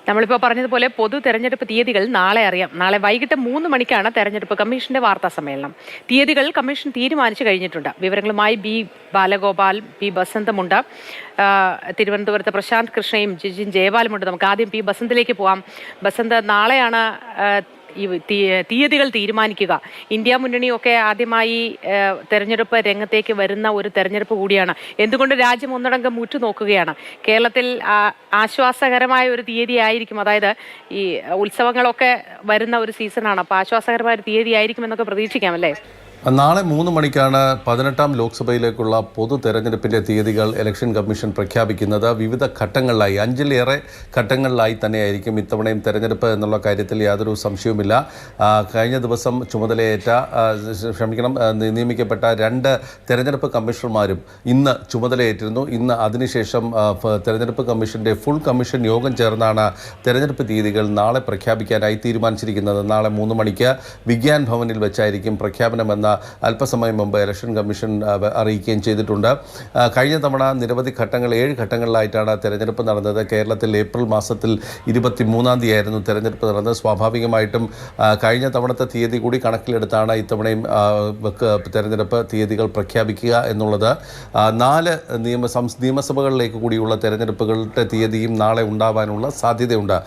നമ്മളിപ്പോൾ പറഞ്ഞതുപോലെ പൊതു തെരഞ്ഞെടുപ്പ് തീയതികൾ നാളെ അറിയാം. നാളെ വൈകിട്ട് 3 മണിക്കാണ് തെരഞ്ഞെടുപ്പ് കമ്മീഷന്റെ വാർത്താ സമ്മേളനം. തീയതികൾ കമ്മീഷൻ തീരുമാനിച്ചു കഴിഞ്ഞിട്ടുണ്ട്. വിവരങ്ങളുമായി ബി ബാലഗോപാൽ, പി ബസന്തമുണ്ട്, തിരുവനന്തപുരത്ത് പ്രശാന്ത് കൃഷ്ണയും ജിജിൻ ജയപാലുമുണ്ട്. നമുക്ക് ആദ്യം പി ബസന്തിലേക്ക് പോവാം. ബസന്ത്, നാളെയാണ് ഈ തീയതികൾ തീരുമാനിക്കുക. ഇന്ത്യ മുന്നണിയൊക്കെ ആദ്യമായി തെരഞ്ഞെടുപ്പ് രംഗത്തേക്ക് വരുന്ന ഒരു തെരഞ്ഞെടുപ്പ് കൂടിയാണ്. എന്തുകൊണ്ട് രാജ്യം ഒന്നടങ്കം ഉറ്റുനോക്കുകയാണ്. കേരളത്തിൽ ആശ്വാസകരമായ ഒരു തീയതി ആയിരിക്കും, അതായത് ഈ ഉത്സവങ്ങളൊക്കെ വരുന്ന ഒരു സീസണാണ്. അപ്പോൾ ആശ്വാസകരമായ ഒരു തീയതി ആയിരിക്കും എന്നൊക്കെ പ്രതീക്ഷിക്കാം, അല്ലേ? നാളെ 3 മണിക്കാണ് 18ാം ലോക്സഭയിലേക്കുള്ള പൊതു തെരഞ്ഞെടുപ്പിൻ്റെ തീയതികൾ ഇലക്ഷൻ കമ്മീഷൻ പ്രഖ്യാപിക്കുന്നത്. വിവിധ ഘട്ടങ്ങളിലായി 5ലേറെ ഘട്ടങ്ങളിലായി തന്നെയായിരിക്കും ഇത്തവണയും തെരഞ്ഞെടുപ്പ് എന്നുള്ള കാര്യത്തിൽ യാതൊരു സംശയവുമില്ല. കഴിഞ്ഞ ദിവസം നിയമിക്കപ്പെട്ട 2 തെരഞ്ഞെടുപ്പ് കമ്മീഷണർമാരും ഇന്ന് ചുമതലയേറ്റിരുന്നു. ഇന്ന് അതിനുശേഷം തെരഞ്ഞെടുപ്പ് കമ്മീഷൻ്റെ ഫുൾ കമ്മീഷൻ യോഗം ചേർന്നാണ് തെരഞ്ഞെടുപ്പ് തീയതികൾ നാളെ പ്രഖ്യാപിക്കാനായി തീരുമാനിച്ചിരിക്കുന്നത്. നാളെ 3 മണിക്ക് വിഗ്യാൻ ഭവനിൽ വെച്ചായിരിക്കും പ്രഖ്യാപനമെന്ന അല്പസമയം മുമ്പ് ഇലക്ഷൻ കമ്മീഷൻ അറിയിക്കുകയും ചെയ്തിട്ടുണ്ട്. കഴിഞ്ഞ തവണ നിരവധി ഘട്ടങ്ങൾ 7 ഘട്ടങ്ങളിലായിട്ടാണ് തെരഞ്ഞെടുപ്പ് നടന്നത്. കേരളത്തിൽ ഏപ്രിൽ മാസത്തിൽ 23-ാം തീയതിയായിരുന്നു തെരഞ്ഞെടുപ്പ് നടന്നത്. സ്വാഭാവികമായിട്ടും കഴിഞ്ഞ തവണത്തെ തീയതി കൂടി കണക്കിലെടുത്താണ് ഇത്തവണയും തെരഞ്ഞെടുപ്പ് തീയതികൾ പ്രഖ്യാപിക്കുക എന്നുള്ളത്. 4 നിയമസഭകളിലേക്ക് കൂടിയുള്ള തെരഞ്ഞെടുപ്പുകളുടെ തീയതിയും നാളെ ഉണ്ടാവാനുള്ള സാധ്യതയുണ്ട്.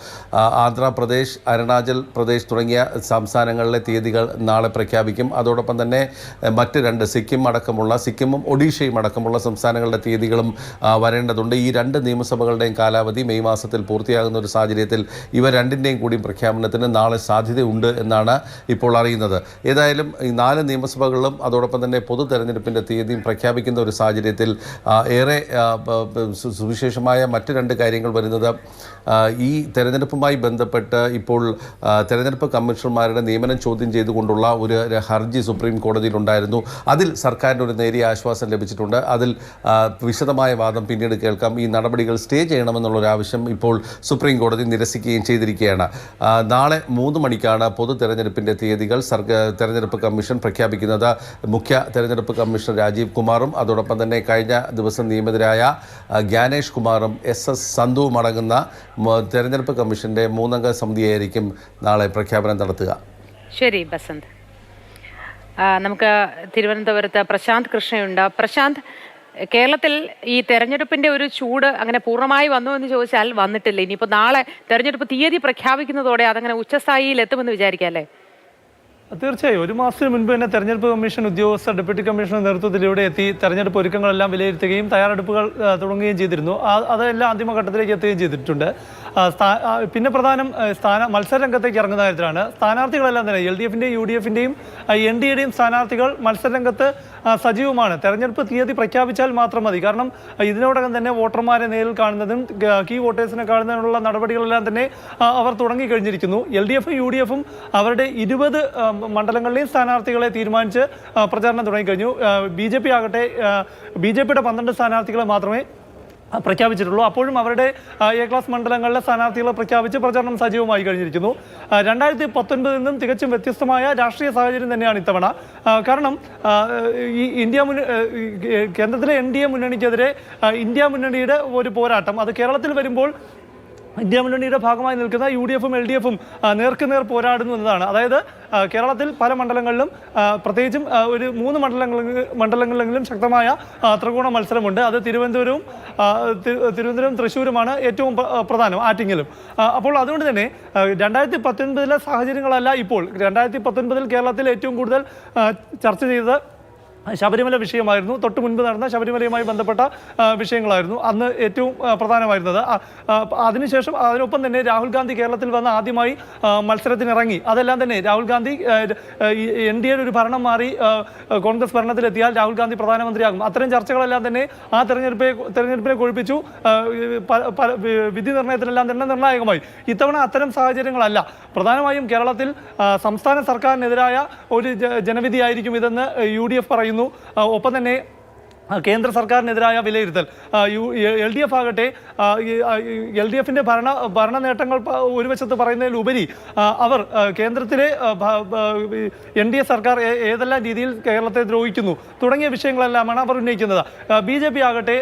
ആന്ധ്രാപ്രദേശ്, അരുണാചൽ പ്രദേശ് തുടങ്ങിയ സംസ്ഥാനങ്ങളിലെ തീയതികൾ നാളെ പ്രഖ്യാപിക്കും. അതോടൊപ്പം തന്നെ മറ്റ് 2 സിക്കിമും ഒഡീഷയും അടക്കമുള്ള സംസ്ഥാനങ്ങളുടെ തീയതികളും വരേണ്ടതുണ്ട്. ഈ 2 നിയമസഭകളുടെയും കാലാവധി മെയ് മാസത്തിൽ പൂർത്തിയാകുന്ന ഒരു സാഹചര്യത്തിൽ ഇവ രണ്ടിൻ്റെയും കൂടി പ്രഖ്യാപനത്തിന് നാളെ സാധ്യതയുണ്ട് എന്നാണ് ഇപ്പോൾ അറിയുന്നത്. ഏതായാലും ഈ 4 നിയമസഭകളിലും അതോടൊപ്പം തന്നെ പൊതു തെരഞ്ഞെടുപ്പിൻ്റെ തീയതിയും പ്രഖ്യാപിക്കുന്ന ഒരു സാഹചര്യത്തിൽ ഏറെ സുവിശേഷമായ മറ്റ് 2 കാര്യങ്ങൾ വരുന്നത്, ഈ തെരഞ്ഞെടുപ്പുമായി ബന്ധപ്പെട്ട് ഇപ്പോൾ തെരഞ്ഞെടുപ്പ് കമ്മീഷണർമാരുടെ നിയമനം ചോദ്യം ചെയ്തുകൊണ്ടുള്ള ഒരു ഹർജി സുപ്രീം കോടതിയിലുണ്ടായിരുന്നു. അതിൽ സർക്കാരിന് ഒരു നേരിയ ആശ്വാസം ലഭിച്ചിട്ടുണ്ട്. അതിൽ വിശദമായ വാദം പിന്നീട് കേൾക്കാം. ഈ നടപടികൾ സ്റ്റേ ചെയ്യണമെന്നുള്ളൊരാവശ്യം ഇപ്പോൾ സുപ്രീം കോടതി നിരസിക്കുകയും ചെയ്തിരിക്കുകയാണ്. നാളെ 3 മണിക്കാണ് പൊതു തെരഞ്ഞെടുപ്പിൻ്റെ തീയതികൾ തെരഞ്ഞെടുപ്പ് കമ്മീഷൻ പ്രഖ്യാപിക്കുന്നത്. മുഖ്യ തെരഞ്ഞെടുപ്പ് കമ്മീഷണർ രാജീവ് കുമാറും അതോടൊപ്പം തന്നെ കഴിഞ്ഞ ദിവസം നിയമിതരായ ജ്ഞാനേഷ് കുമാറും SS സന്ധുവും അടങ്ങുന്ന തെരഞ്ഞെടുപ്പ് കമ്മീഷൻ്റെ 3 അംഗ സമിതിയായിരിക്കും നാളെ പ്രഖ്യാപനം നടത്തുക. ശരി ബസന്ത്. നമുക്ക് തിരുവനന്തപുരത്ത് പ്രശാന്ത് കൃഷ്ണയുണ്ട്. പ്രശാന്ത്, കേരളത്തിൽ ഈ തെരഞ്ഞെടുപ്പിന്റെ ഒരു ചൂട് അങ്ങനെ പൂർണ്ണമായി വന്നു എന്ന് ചോദിച്ചാൽ വന്നിട്ടില്ല. ഇനിയിപ്പോൾ നാളെ തെരഞ്ഞെടുപ്പ് തീയതി പ്രഖ്യാപിക്കുന്നതോടെ അതങ്ങനെ ഉച്ചസ്ഥായിയിൽ എത്തുമെന്ന് വിചാരിക്കാം, അല്ലേ? തീർച്ചയായും 1 മാസത്തിന് മുൻപ് തന്നെ തെരഞ്ഞെടുപ്പ് കമ്മീഷൻ ഉദ്യോഗസ്ഥർ ഡെപ്യൂട്ടി കമ്മീഷണർ നേതൃത്വത്തിൽ ഇവിടെ എത്തി തെരഞ്ഞെടുപ്പ് ഒരുക്കങ്ങളെല്ലാം വിലയിരുത്തുകയും തയ്യാറെടുപ്പുകൾ തുടങ്ങുകയും ചെയ്തിരുന്നു. അതെല്ലാം അന്തിമഘട്ടത്തിലേക്ക് എത്തുകയും ചെയ്തിട്ടുണ്ട്. പിന്നെ പ്രധാനം മത്സരരംഗത്തേക്ക് ഇറങ്ങുന്ന കാര്യത്തിലാണ്. സ്ഥാനാർത്ഥികളെല്ലാം തന്നെ LDFിൻ്റെയും UDFിൻ്റെയും NDAയുടെയും സ്ഥാനാർത്ഥികൾ മത്സരരംഗത്ത് സജീവമാണ്. തെരഞ്ഞെടുപ്പ് തീയതി പ്രഖ്യാപിച്ചാൽ മാത്രം മതി. കാരണം ഇതിനോടകം തന്നെ വോട്ടർമാരെ നേരിൽ കാണുന്നതും കീ വോട്ടേഴ്സിനെ കാണുന്നതിനുള്ള നടപടികളെല്ലാം തന്നെ അവർ തുടങ്ങിക്കഴിഞ്ഞിരിക്കുന്നു. LDFും UDFും അവരുടെ 20 മണ്ഡലങ്ങളിലെയും സ്ഥാനാർത്ഥികളെ തീരുമാനിച്ച് പ്രചാരണം തുടങ്ങിക്കഴിഞ്ഞു. BJP ആകട്ടെ BJPയുടെ 12 സ്ഥാനാർത്ഥികളെ മാത്രമേ പ്രഖ്യാപിച്ചിട്ടുള്ളൂ. അപ്പോഴും അവരുടെ A ക്ലാസ് മണ്ഡലങ്ങളിലെ സ്ഥാനാർത്ഥികളെ പ്രഖ്യാപിച്ച് പ്രചാരണം സജീവമായി കഴിഞ്ഞിരിക്കുന്നു. 2019 നിന്നും തികച്ചും വ്യത്യസ്തമായ രാഷ്ട്രീയ സാഹചര്യം തന്നെയാണ് ഇത്തവണ. കാരണം ഈ കേന്ദ്രത്തിലെ NDA മുന്നണിക്കെതിരെ ഇന്ത്യ മുന്നണിയുടെ ഒരു പോരാട്ടം, അത് കേരളത്തിൽ വരുമ്പോൾ ഇന്ത്യ മുന്നണിയുടെ ഭാഗമായി നിൽക്കുന്ന UDFും LDFും നേർക്കുനേർ പോരാടുന്നു എന്നതാണ്. അതായത് കേരളത്തിൽ പല മണ്ഡലങ്ങളിലും പ്രത്യേകിച്ചും ഒരു 3 മണ്ഡലങ്ങളിലെങ്കിലും ശക്തമായ ത്രികോണ മത്സരമുണ്ട്. അത് തിരുവനന്തപുരവും തൃശ്ശൂരുമാണ് ഏറ്റവും പ്രധാനം, ആറ്റിങ്ങലും. അപ്പോൾ അതുകൊണ്ട് തന്നെ 2019 സാഹചര്യങ്ങളല്ല ഇപ്പോൾ. 2019 കേരളത്തിൽ ഏറ്റവും കൂടുതൽ ചർച്ച ചെയ്തത് ശബരിമല വിഷയമായിരുന്നു. തൊട്ട് മുൻപ് നടന്ന ശബരിമലയുമായി ബന്ധപ്പെട്ട വിഷയങ്ങളായിരുന്നു അന്ന് ഏറ്റവും പ്രധാനമായിരുന്നത്. അതിനുശേഷം അതിനൊപ്പം തന്നെ രാഹുൽ ഗാന്ധി കേരളത്തിൽ വന്ന് ആദ്യമായി മത്സരത്തിനിറങ്ങി. അതെല്ലാം തന്നെ രാഹുൽ ഗാന്ധി NDAയുടെ ഒരു ഭരണം മാറി കോൺഗ്രസ് ഭരണത്തിലെത്തിയാൽ രാഹുൽ ഗാന്ധി പ്രധാനമന്ത്രിയാകും. അത്തരം ചർച്ചകളെല്ലാം തന്നെ ആ തെരഞ്ഞെടുപ്പിനെ കൊഴുപ്പിച്ചു. വിധി നിർണ്ണയത്തിലെല്ലാം തന്നെ നിർണായകമായി. ഇത്തവണ അത്തരം സാഹചര്യങ്ങളല്ല. പ്രധാനമായും കേരളത്തിൽ സംസ്ഥാന സർക്കാരിനെതിരായ ഒരു ജനവിധിയായിരിക്കും ഇതെന്ന് UDF പറയുന്നു. ഒപ്പം തന്നെ കേന്ദ്ര സർക്കാരിനെതിരായ വിലയിരുത്തൽ. LDF ആകട്ടെ LDFിൻ്റെ ഭരണ നേട്ടങ്ങൾ ഒരു വശത്ത് പറയുന്നതിലുപരി അവർ കേന്ദ്രത്തിലെ NDA സർക്കാർ ഏതെല്ലാം രീതിയിൽ കേരളത്തെ ദ്രോഹിക്കുന്നു തുടങ്ങിയ വിഷയങ്ങളെല്ലാമാണ് അവർ ഉന്നയിക്കുന്നത്. BJP ആകട്ടെ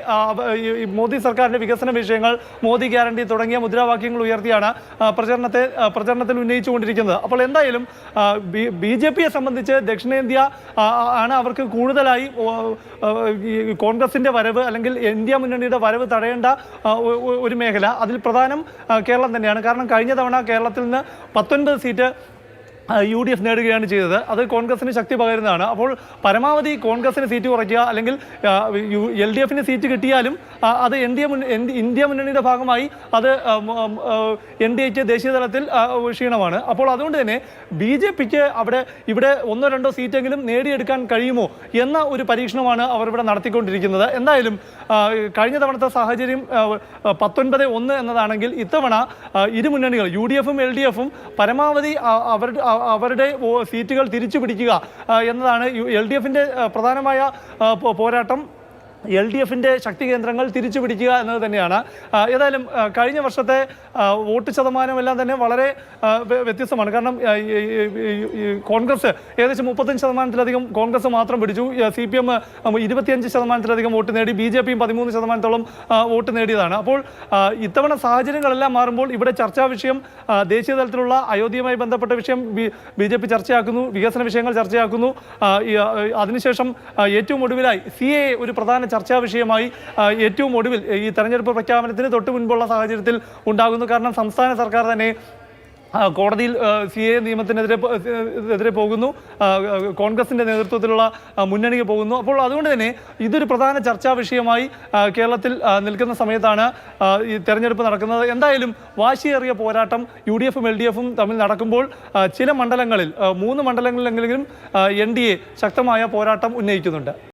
മോദി സർക്കാരിൻ്റെ വികസന വിഷയങ്ങൾ, മോദി ഗ്യാരണ്ടി തുടങ്ങിയ മുദ്രാവാക്യങ്ങൾ ഉയർത്തിയാണ് പ്രചരണത്തിൽ ഉന്നയിച്ചുകൊണ്ടിരിക്കുന്നത്. അപ്പോൾ എന്തായാലും BJPയെ സംബന്ധിച്ച് ദക്ഷിണേന്ത്യ ആണ് അവർക്ക് കൂടുതലായി കോൺഗ്രസിന്റെ വരവ് അല്ലെങ്കിൽ ഇന്ത്യ മുന്നണിയുടെ വരവ് തടയേണ്ട ഒരു മേഖല. അതിൽ പ്രധാനം കേരളം തന്നെയാണ്. കാരണം കഴിഞ്ഞ തവണ കേരളത്തിൽ നിന്ന് 19 സീറ്റ് UDF നേടുകയാണ് ചെയ്തത്. അത് കോൺഗ്രസിന് ശക്തി പകരുന്നതാണ്. അപ്പോൾ പരമാവധി കോൺഗ്രസിന് സീറ്റ് കുറയ്ക്കുക, അല്ലെങ്കിൽ LDFന് സീറ്റ് കിട്ടിയാലും അത് ഇന്ത്യ മുന്നണിയുടെ ഭാഗമായി അത് NDAക്ക് ദേശീയ തലത്തിൽ ക്ഷീണമാണ്. അപ്പോൾ അതുകൊണ്ട് തന്നെ BJPക്ക് ഇവിടെ 1-2 സീറ്റെങ്കിലും നേടിയെടുക്കാൻ കഴിയുമോ എന്ന ഒരു പരീക്ഷണമാണ് അവർ ഇവിടെ നടത്തിക്കൊണ്ടിരിക്കുന്നത്. എന്തായാലും കഴിഞ്ഞ തവണത്തെ സാഹചര്യം 19-1 എന്നതാണെങ്കിൽ ഇത്തവണ ഇരു മുന്നണികൾ UDFും LDFും പരമാവധി അവരുടെ സീറ്റുകൾ തിരിച്ചു പിടിക്കുക എന്നതാണ് LDFിൻ്റെ പ്രധാനമായ പോരാട്ടം. LDFിൻ്റെ ശക്തി കേന്ദ്രങ്ങൾ തിരിച്ചു പിടിക്കുക എന്നത് തന്നെയാണ്. ഏതായാലും കഴിഞ്ഞ വർഷത്തെ വോട്ട് ശതമാനമെല്ലാം തന്നെ വളരെ വ്യത്യസ്തമാണ്. കാരണം കോൺഗ്രസ് ഏകദേശം 35% കോൺഗ്രസ് മാത്രം പിടിച്ചു. CPM 25% വോട്ട് നേടി. BJPയും 13%-ഓളം വോട്ട് നേടിയതാണ്. അപ്പോൾ ഇത്തവണ സാഹചര്യങ്ങളെല്ലാം മാറുമ്പോൾ ഇവിടെ ചർച്ചാ വിഷയം ദേശീയ തലത്തിലുള്ള അയോധ്യയുമായി ബന്ധപ്പെട്ട വിഷയം BJP ചർച്ചയാക്കുന്നു, വികസന വിഷയങ്ങൾ ചർച്ചയാക്കുന്നു. അതിനുശേഷം ഏറ്റവും ഒടുവിലായി CAA ഒരു പ്രധാന ചർച്ചാ വിഷയമായി ഏറ്റവും ഒടുവിൽ ഈ തെരഞ്ഞെടുപ്പ് പ്രഖ്യാപനത്തിന് തൊട്ട് മുൻപുള്ള സാഹചര്യത്തിൽ ഉണ്ടാകുന്നു. കാരണം സംസ്ഥാന സർക്കാർ തന്നെ കോടതിയിൽ CAA നിയമത്തിനെതിരെ പോകുന്നു, കോൺഗ്രസിൻ്റെ നേതൃത്വത്തിലുള്ള മുന്നണിക്ക് പോകുന്നു. അപ്പോൾ അതുകൊണ്ട് തന്നെ ഇതൊരു പ്രധാന ചർച്ചാ വിഷയമായി കേരളത്തിൽ നിൽക്കുന്ന സമയത്താണ് ഈ തെരഞ്ഞെടുപ്പ് നടക്കുന്നത്. എന്തായാലും വാശിയേറിയ പോരാട്ടം UDFും LDFും തമ്മിൽ നടക്കുമ്പോൾ ചില മണ്ഡലങ്ങളിൽ 3 മണ്ഡലങ്ങളിലെങ്കിലും NDA ശക്തമായ പോരാട്ടം ഉന്നയിക്കുന്നുണ്ട്.